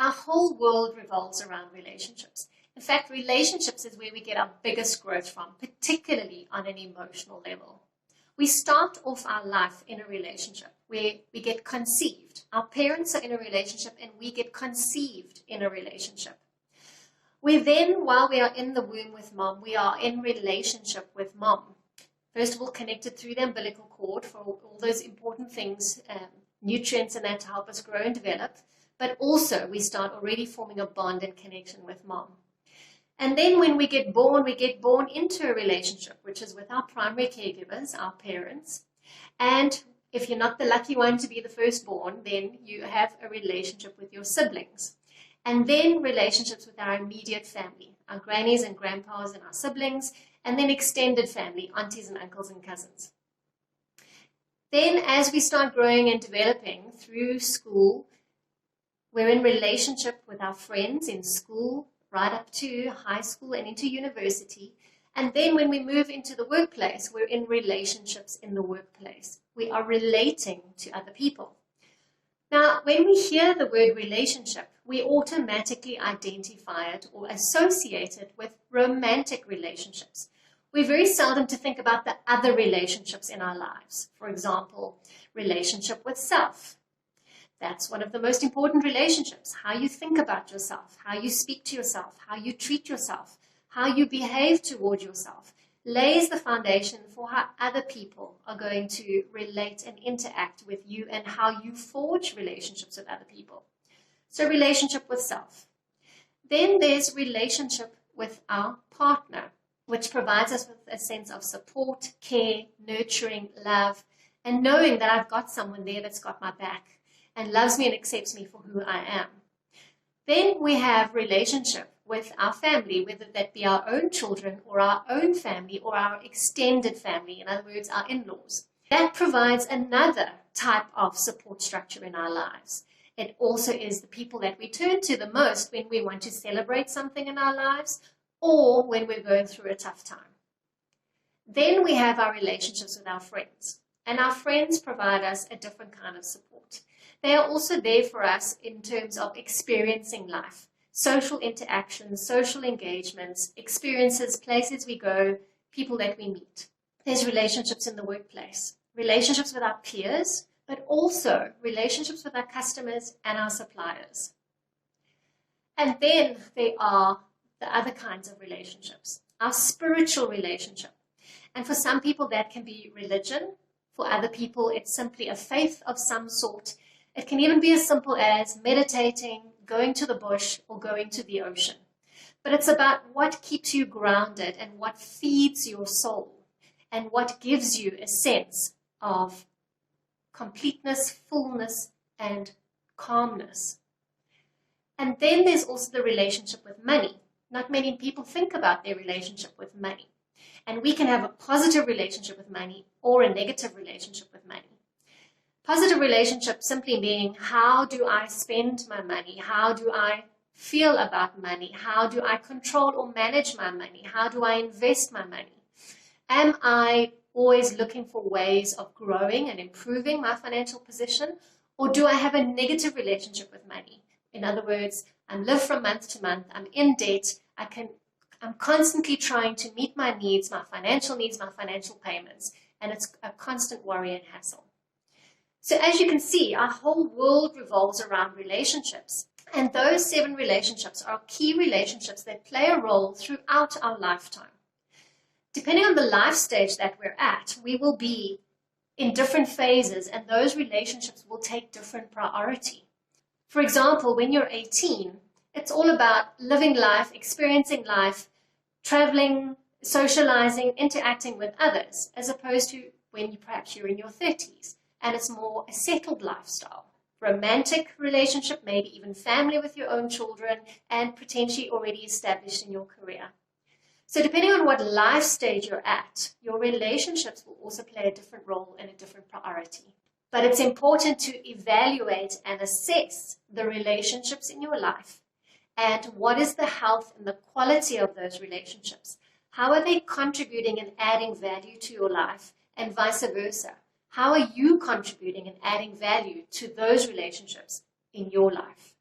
Our whole world revolves around relationships. In fact, relationships is where we get our biggest growth from, particularly on an emotional level. We start off our life in a relationship where we get conceived. Our parents are in a relationship and we get conceived in a relationship. We then, while we are in the womb with mom, we are in relationship with mom. First of all, connected through the umbilical cord for all those important things, nutrients and that to help us grow and develop. But also we start already forming a bond and connection with mom. And then when we get born into a relationship, which is with our primary caregivers, our parents. And if you're not the lucky one to be the firstborn, then you have a relationship with your siblings. And then relationships with our immediate family, our grannies and grandpas and our siblings, and then extended family, aunties and uncles and cousins. Then as we start growing and developing through school, we're in relationship with our friends in school, right up to high school and into university. And then when we move into the workplace, we're in relationships in the workplace. We are relating to other people. Now, when we hear the word relationship, we automatically identify it or associate it with romantic relationships. We very seldom to think about the other relationships in our lives. For example, relationship with self. That's one of the most important relationships. How you think about yourself, how you speak to yourself, how you treat yourself, how you behave toward yourself, lays the foundation for how other people are going to relate and interact with you and how you forge relationships with other people. So relationship with self. Then there's relationship with our partner, which provides us with a sense of support, care, nurturing, love, and knowing that I've got someone there that's got my back and loves me and accepts me for who I am. Then we have relationship with our family, whether that be our own children or our own family or our extended family, in other words, our in-laws. That provides another type of support structure in our lives. It also is the people that we turn to the most when we want to celebrate something in our lives or when we're going through a tough time. Then we have our relationships with our friends, and our friends provide us a different kind of support. They are also there for us in terms of experiencing life, social interactions, social engagements, experiences, places we go, people that we meet. There's relationships in the workplace, relationships with our peers, but also relationships with our customers and our suppliers. And then there are the other kinds of relationships, our spiritual relationship. And for some people that can be religion. For other people it's simply a faith of some sort. It can even be as simple as meditating, going to the bush, or going to the ocean. But it's about what keeps you grounded and what feeds your soul and what gives you a sense of completeness, fullness, and calmness. And then there's also the relationship with money. Not many people think about their relationship with money. And we can have a positive relationship with money or a negative relationship with money. Positive relationship simply meaning, how do I spend my money? How do I feel about money? How do I control or manage my money? How do I invest my money? Am I always looking for ways of growing and improving my financial position? Or do I have a negative relationship with money? In other words, I live from month to month, I'm in debt, I'm constantly trying to meet my needs, my financial payments, and it's a constant worry and hassle. So as you can see, our whole world revolves around relationships. And those 7 relationships are key relationships that play a role throughout our lifetime. Depending on the life stage that we're at, we will be in different phases, and those relationships will take different priority. For example, when you're 18, it's all about living life, experiencing life, traveling, socializing, interacting with others, as opposed to when perhaps you're in your 30s. And it's more a settled lifestyle. Romantic relationship, maybe even family with your own children, and potentially already established in your career. So depending on what life stage you're at, your relationships will also play a different role and a different priority. But it's important to evaluate and assess the relationships in your life and what is the health and the quality of those relationships. How are they contributing and adding value to your life, and vice versa? How are you contributing and adding value to those relationships in your life?